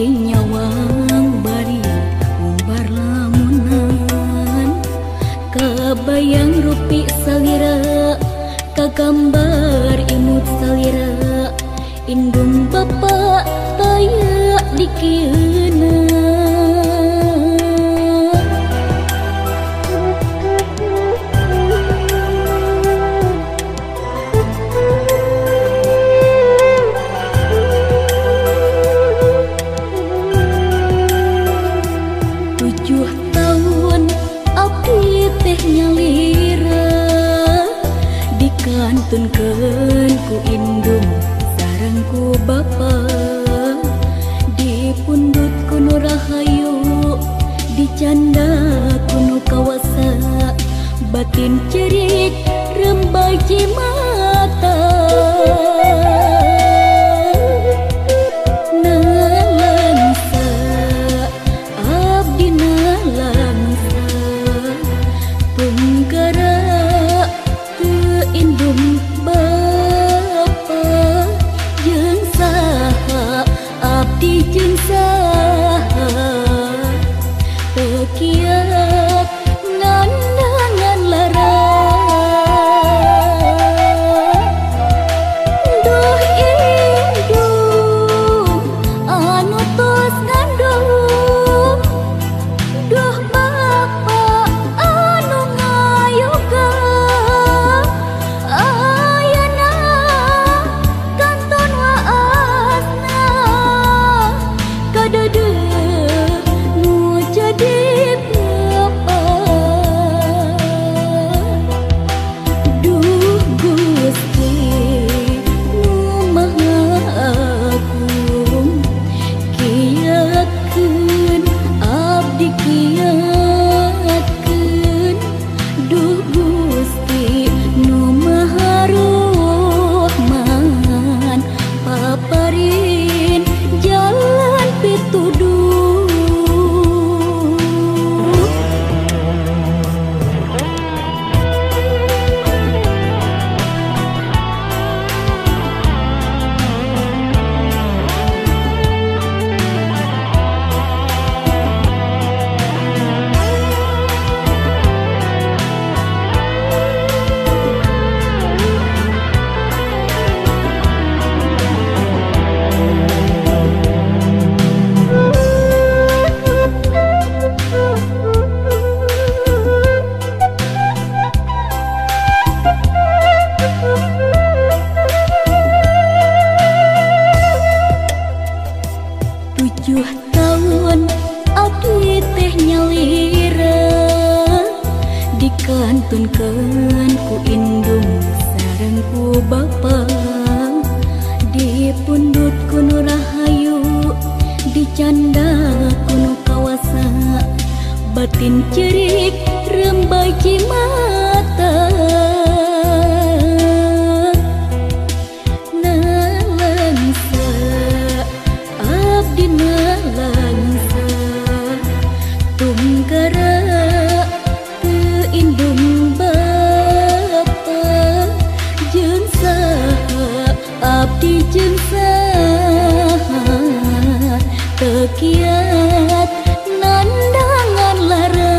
nyawang bari umbar lamunan kabayang rupi salira kagambar imut salira indung bapak tayak dikieuna tunkeun ku indung sareng ku bapa di pundut kuno rahayu di canda kuno kawasa batin cerik rembaji mata nalangsa abdi nalangsa penggara indung bapa jeung saha abdi jeung saha teu kieu ngandangan lara duh indung anu tos ngandung duh bapa anu ngayoga tunkeun ku indung sareng ku bapa di pundut kuno rahayu di canda kuno kawasa batin cerik rembaji mata nalangsa abdi nalangsa tunggara indung bapa jeung saha abdi jeung saha teu kiat nandangan lara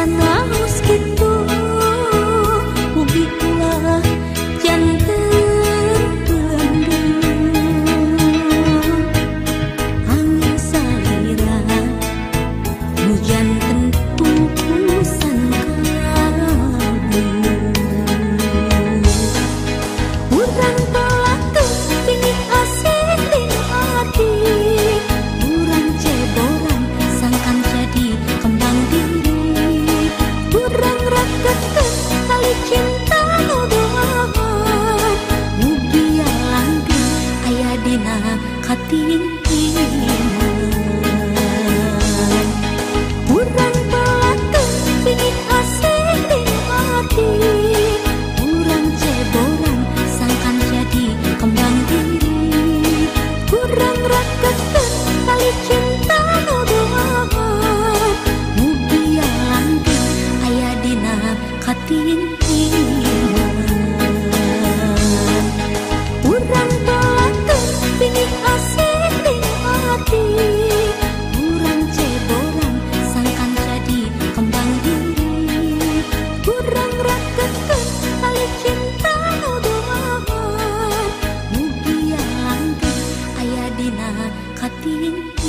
sanaos kitu mugi kula janten belendung angin salira nu janten pupusan kalbu urang telakeun pilih asih di hati urang ceboran sangkan jadi kembang diri urang rakeun kali cinta nu doahan mugia langgeng aya dina katintiman urang telakeun pilih asih di hati urang ceboran sangkan jadi kembang diri urang rakeun kali cinta nu doahan mugia langgeng aya dina katintiman urang telakeun pilih asih di hati urang ceboran sangkan jadi kembang diri urang rakeun kali cinta nu doahan mugia langgeng aya dina katintiman